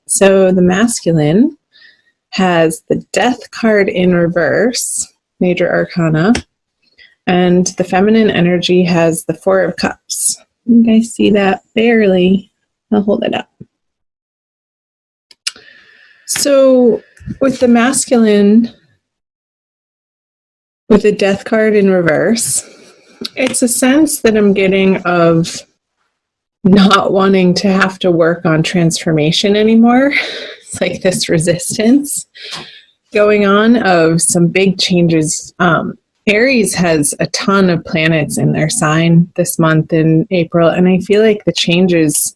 So the masculine has the Death card in reverse, major arcana, and the feminine energy has the Four of Cups. You guys see that? Barely. I'll hold it up. So with the masculine, with the Death card in reverse, it's a sense that I'm getting of not wanting to have to work on transformation anymore. It's like this resistance going on of some big changes. Aries has a ton of planets in their sign this month in April, and I feel like the changes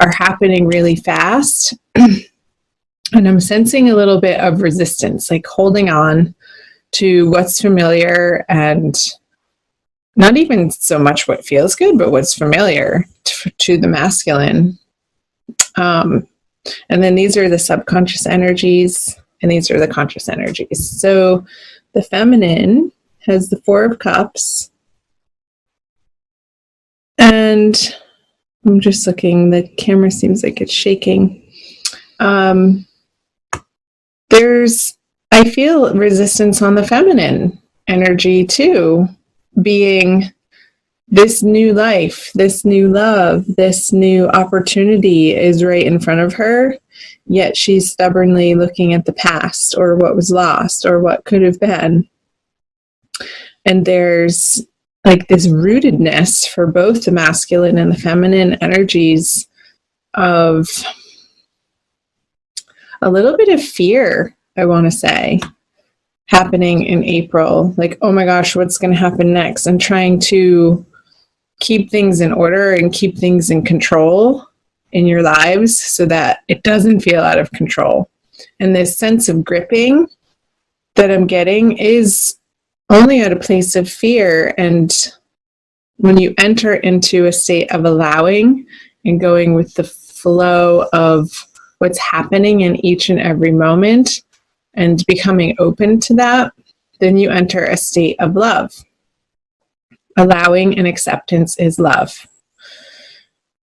are happening really fast. And I'm sensing a little bit of resistance, like holding on to what's familiar, and not even so much what feels good, but what's familiar to the masculine. And then these are the subconscious energies, and these are the conscious energies. So the feminine has the Four of Cups. And I'm just looking, the camera seems like it's shaking. I feel resistance on the feminine energy too, being this new life, this new love, this new opportunity is right in front of her, yet she's stubbornly looking at the past or what was lost or what could have been. And there's like this rootedness for both the masculine and the feminine energies of a little bit of fear, I want to say, happening in April. Like, oh my gosh, what's going to happen next? And trying to keep things in order and keep things in control in your lives so that it doesn't feel out of control. And this sense of gripping that I'm getting is only at a place of fear. And when you enter into a state of allowing and going with the flow of what's happening in each and every moment and becoming open to that, then you enter a state of love. Allowing and acceptance is love.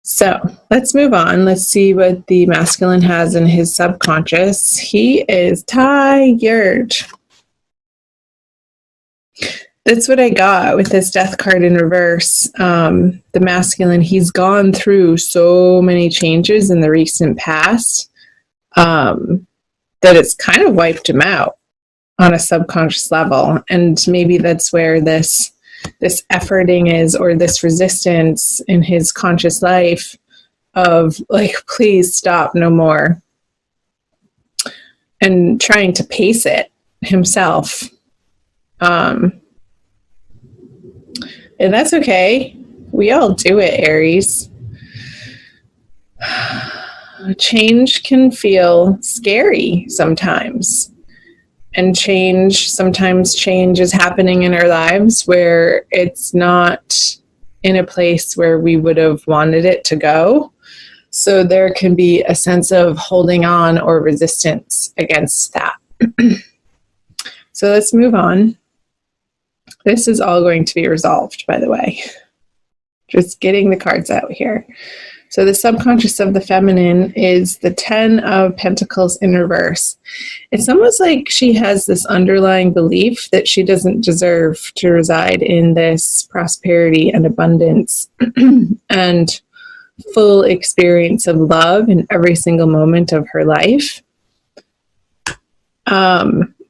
So let's move on. Let's see what the masculine has in his subconscious. He is tired. That's what I got with this Death card in reverse. The masculine, he's gone through so many changes in the recent past that it's kind of wiped him out on a subconscious level. And maybe that's where this efforting is, or this resistance in his conscious life of like, please stop, no more. And trying to pace it himself. And that's okay. We all do it, Aries. Change can feel scary sometimes. And sometimes change is happening in our lives where it's not in a place where we would have wanted it to go. So there can be a sense of holding on or resistance against that. So let's move on. This is all going to be resolved, by the way. Just getting the cards out here. So the subconscious of the feminine is the 10 of Pentacles in reverse. It's almost like she has this underlying belief that she doesn't deserve to reside in this prosperity and abundance and full experience of love in every single moment of her life,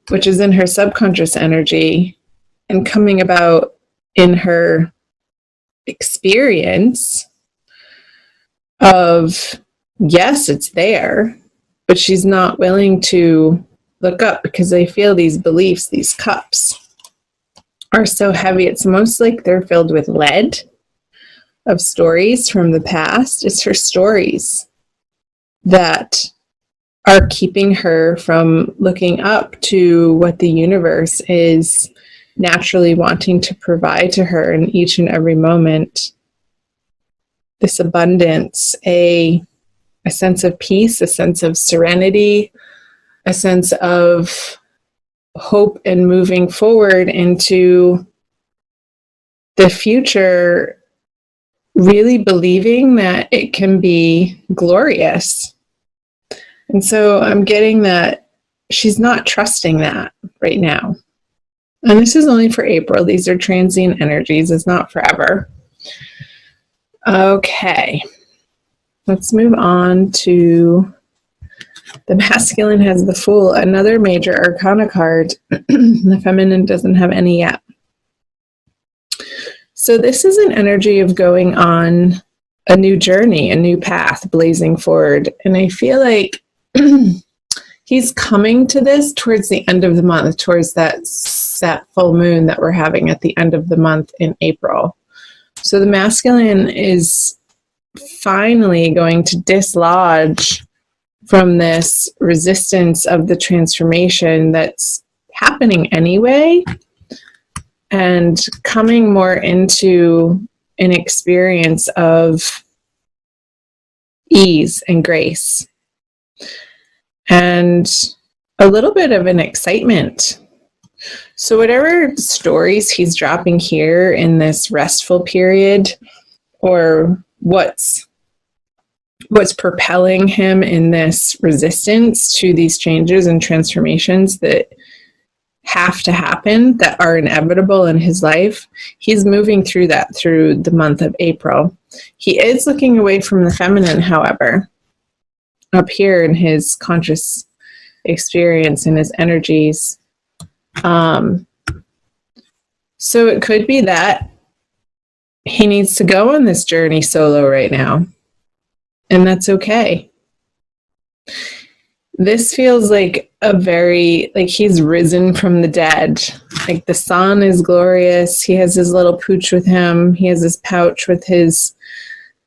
which is in her subconscious energy and coming about in her experience of, yes, it's there, but she's not willing to look up because they feel these beliefs, these cups are so heavy. It's almost like they're filled with lead of stories from the past. It's her stories that are keeping her from looking up to what the universe is naturally wanting to provide to her in each and every moment. This abundance, a sense of peace, a sense of serenity, a sense of hope and moving forward into the future, really believing that it can be glorious. And so I'm getting that she's not trusting that right now. And this is only for April. These are transient energies. It's not forever. Okay. Let's move on to the masculine has the Fool, another major arcana card. The feminine doesn't have any yet. So this is an energy of going on a new journey, a new path, blazing forward. And I feel like he's coming to this towards the end of the month, towards that full moon that we're having at the end of the month in April. So the masculine is finally going to dislodge from this resistance of the transformation that's happening anyway, and coming more into an experience of ease and grace and a little bit of an excitement. So whatever stories he's dropping here in this restful period, or what's propelling him in this resistance to these changes and transformations that have to happen, that are inevitable in his life, he's moving through that through the month of April. He is looking away from the feminine, however, up here in his conscious experience and his energies. So it could be that he needs to go on this journey solo right now, and that's okay. This feels like like he's risen from the dead. Like the sun is glorious. He has his little pooch with him. He has his pouch with his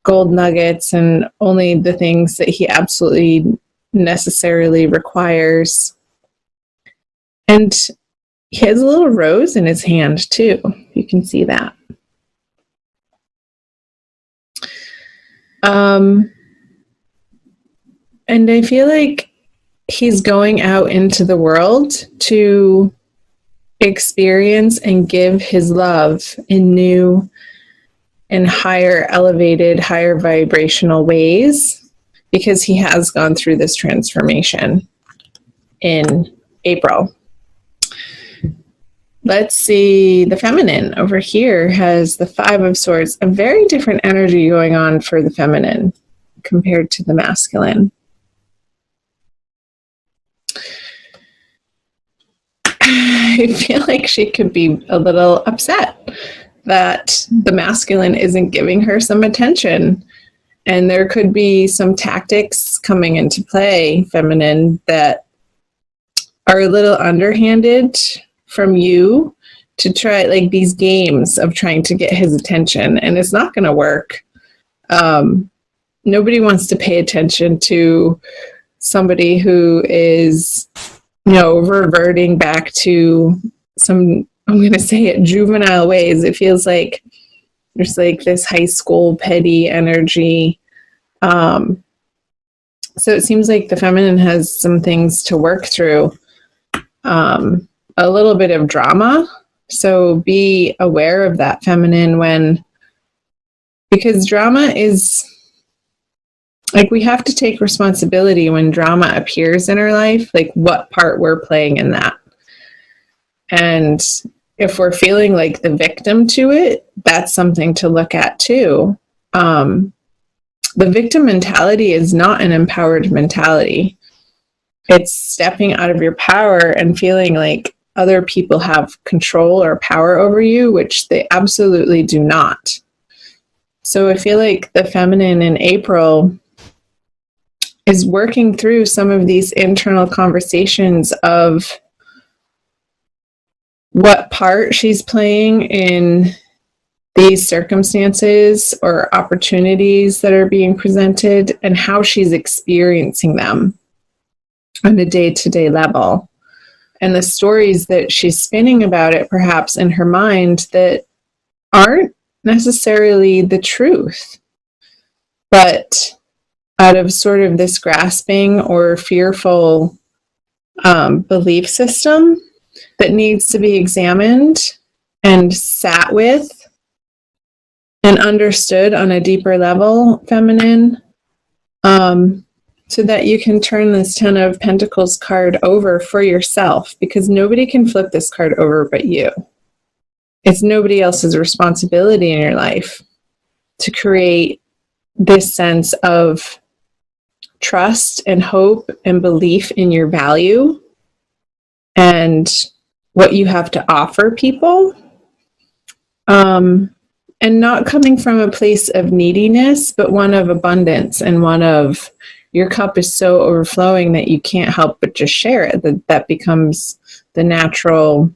gold nuggets and only the things that he absolutely necessarily requires. And he has a little rose in his hand too. You can see that. And I feel like he's going out into the world to experience and give his love in new and higher elevated, higher vibrational ways, because he has gone through this transformation in April. Let's see, the feminine over here has the Five of Swords, a very different energy going on for the feminine compared to the masculine. I feel like she could be a little upset that the masculine isn't giving her some attention. And there could be some tactics coming into play, feminine, that are a little underhanded from you to try, like these games of trying to get his attention. And it's not going to work. Nobody wants to pay attention to somebody who is, reverting back to some, I'm going to say it, juvenile ways. It feels like there's like this high school petty energy. So it seems like the feminine has some things to work through, a little bit of drama. So be aware of that, feminine, because drama is, like, we have to take responsibility when drama appears in our life, like what part we're playing in that. And if we're feeling like the victim to it, that's something to look at too. The victim mentality is not an empowered mentality. It's stepping out of your power and feeling like other people have control or power over you, which they absolutely do not. So I feel like the feminine in April is working through some of these internal conversations of what part she's playing in these circumstances or opportunities that are being presented, and how she's experiencing them on a day-to-day level. And the stories that she's spinning about it, perhaps in her mind, that aren't necessarily the truth, but out of sort of this grasping or fearful belief system that needs to be examined and sat with and understood on a deeper level, feminine. so that you can turn this Ten of Pentacles card over for yourself, because nobody can flip this card over but you. It's nobody else's responsibility in your life to create this sense of trust and hope and belief in your value and what you have to offer people. And not coming from a place of neediness, but one of abundance, and one of your cup is so overflowing that you can't help but just share it. That becomes the natural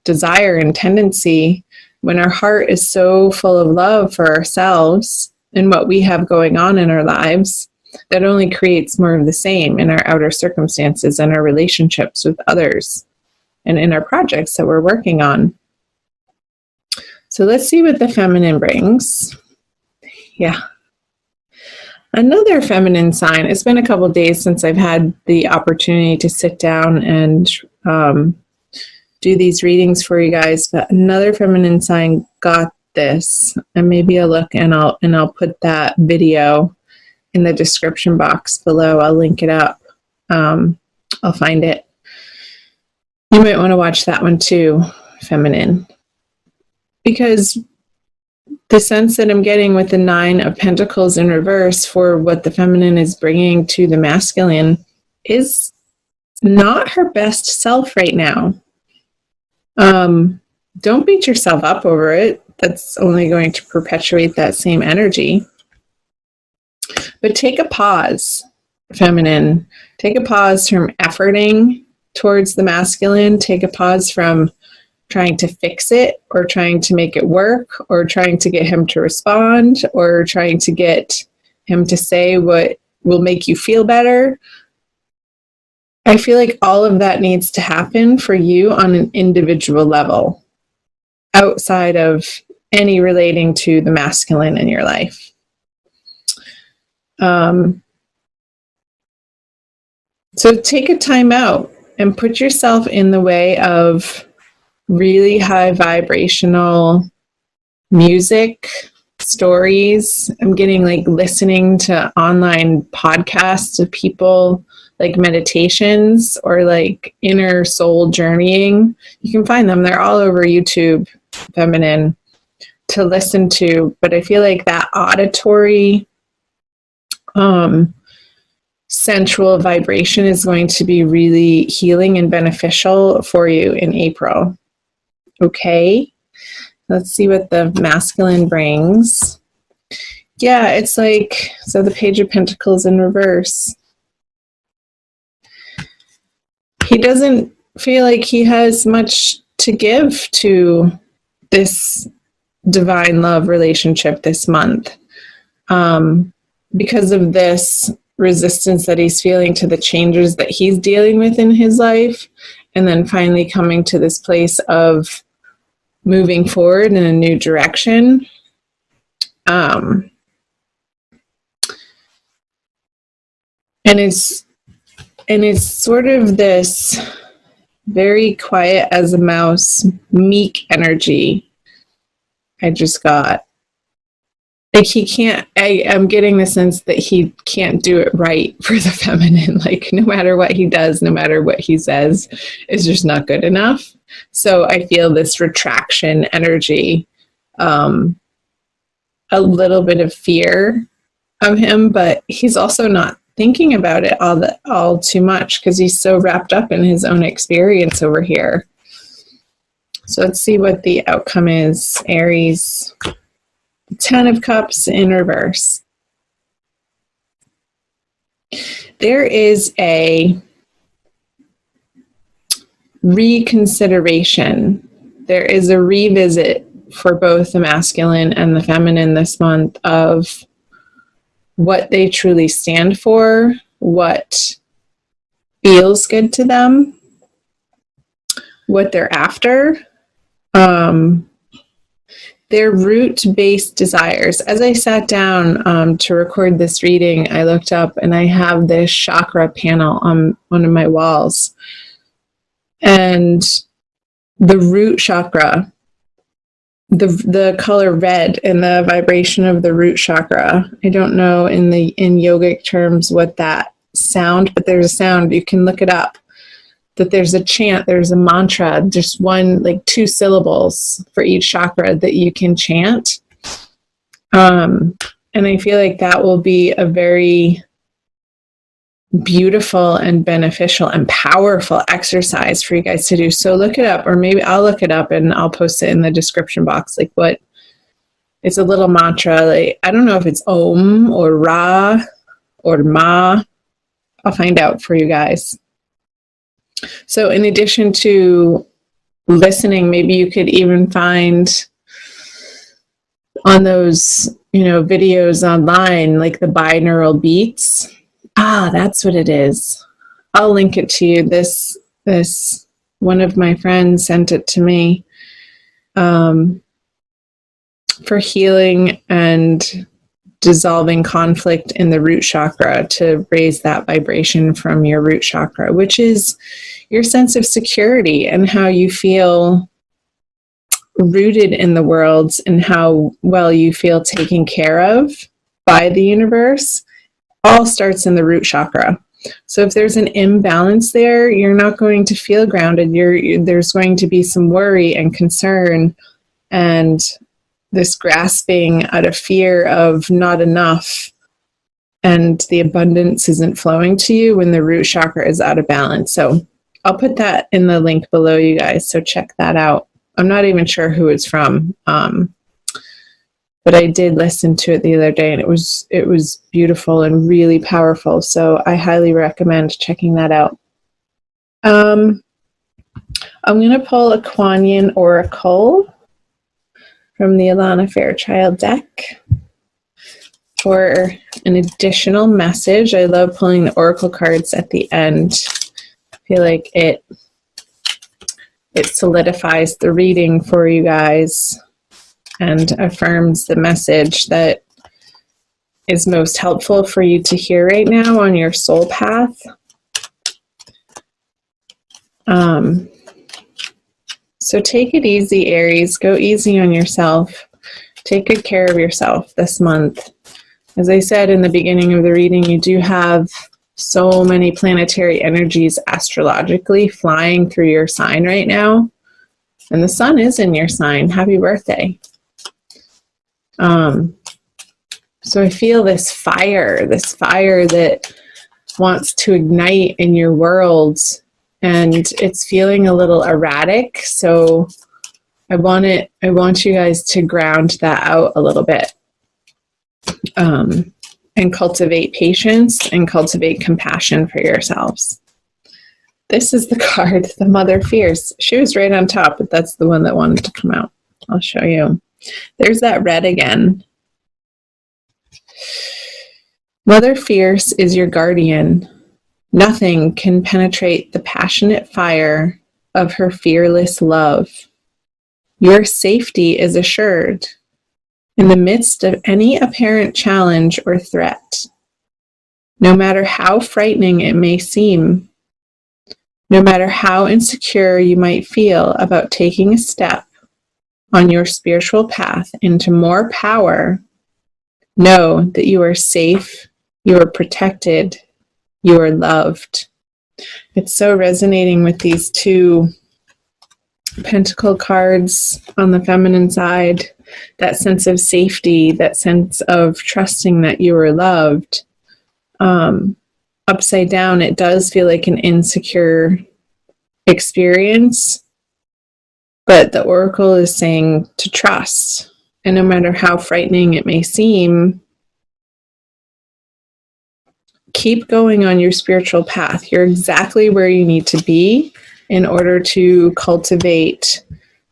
desire and tendency when our heart is so full of love for ourselves and what we have going on in our lives. That only creates more of the same in our outer circumstances and our relationships with others and in our projects that we're working on. So let's see what the feminine brings. Yeah. Another feminine sign. It's been a couple of days since I've had the opportunity to sit down and do these readings for you guys, but another feminine sign got this. And maybe I'll look and I'll put that video in the description box below. I'll link it up. I'll find it. You might want to watch that one too, feminine. Because the sense that I'm getting with the Nine of Pentacles in reverse for what the feminine is bringing to the masculine is not her best self right now. Don't beat yourself up over it. That's only going to perpetuate that same energy. But take a pause, feminine. Take a pause from efforting towards the masculine. Take a pause from trying to fix it or trying to make it work or trying to get him to respond or trying to get him to say what will make you feel better. I feel like all of that needs to happen for you on an individual level outside of any relating to the masculine in your life. So take a time out and put yourself in the way of really high vibrational music, stories. I'm getting like listening to online podcasts of people, like meditations or like inner soul journeying. You can find them. They're all over YouTube, feminine, to listen to. But I feel like that auditory, sensual vibration is going to be really healing and beneficial for you in April. Okay, let's see what the masculine brings. Yeah, it's like, so the Page of Pentacles in reverse. He doesn't feel like he has much to give to this divine love relationship this month. Because of this resistance that he's feeling to the changes that he's dealing with in his life, and then finally coming to this place of moving forward in a new direction. And it's sort of this very quiet as a mouse, meek energy I just got. Like he can't, I'm getting the sense that he can't do it right for the feminine. Like no matter what he does, no matter what he says, it's just not good enough. So I feel this retraction energy, a little bit of fear of him, but he's also not thinking about it all too much because he's so wrapped up in his own experience over here. So let's see what the outcome is, Aries. Ten of Cups in reverse. There is a reconsideration. There is a revisit for both the masculine and the feminine this month of what they truly stand for, what feels good to them, what they're after. Their root-based desires. As I sat down to record this reading, I looked up and I have this chakra panel on one of my walls. And the root chakra, the color red and the vibration of the root chakra, I don't know in yogic terms what that sound, but there's a sound. You can look it up. That there's a chant, there's a mantra, just one, like 2 syllables for each chakra that you can chant. And I feel like that will be a very beautiful and beneficial and powerful exercise for you guys to do. So look it up, or maybe I'll look it up and I'll post it in the description box. Like what, it's a little mantra. Like, I don't know if it's Om or Ra or Ma. I'll find out for you guys. So in addition to listening, maybe you could even find on those, videos online, like the binaural beats. That's what it is. I'll link it to you. This one of my friends sent it to me for healing and dissolving conflict in the root chakra, to raise that vibration from your root chakra, which is your sense of security and how you feel rooted in the world and how well you feel taken care of by the universe. All starts in the root chakra. So if there's an imbalance there, you're not going to feel grounded. There's going to be some worry and concern and this grasping out of fear of not enough, and the abundance isn't flowing to you when the root chakra is out of balance. So I'll put that in the link below, you guys, so check that out. I'm not even sure who it's from, but I did listen to it the other day, and it was beautiful and really powerful. So I highly recommend checking that out. I'm going to pull a Kuan Yin Oracle from the Alana Fairchild deck for an additional message. I love pulling the Oracle cards at the end. I feel like it solidifies the reading for you guys and affirms the message that is most helpful for you to hear right now on your soul path. So take it easy, Aries. Go easy on yourself. Take good care of yourself this month. As I said in the beginning of the reading, you do have so many planetary energies astrologically flying through your sign right now. And the sun is in your sign. Happy birthday. So I feel this fire that wants to ignite in your world, and it's feeling a little erratic. So I want you guys to ground that out a little bit, and cultivate patience and cultivate compassion for yourselves. This is the card, the Mother Fierce. She was right on top, but that's the one that wanted to come out. I'll show you. There's that red again. Mother Fierce is your guardian. Nothing can penetrate the passionate fire of her fearless love. Your safety is assured in the midst of any apparent challenge or threat. No matter how frightening it may seem, no matter how insecure you might feel about taking a step on your spiritual path into more power, know that you are safe, you are protected, you are loved. It's so resonating with these 2 Pentacle cards on the feminine side, that sense of safety, that sense of trusting that you are loved. Upside down, it does feel like an insecure experience, but the Oracle is saying to trust. And no matter how frightening it may seem, keep going on your spiritual path. You're exactly where you need to be in order to cultivate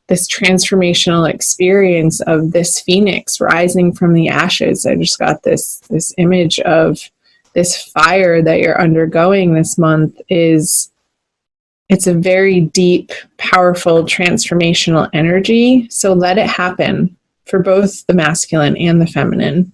this transformational experience of this phoenix rising from the ashes. I just got this image of this fire that you're undergoing this month. It's a very deep, powerful, transformational energy. So let it happen for both the masculine and the feminine.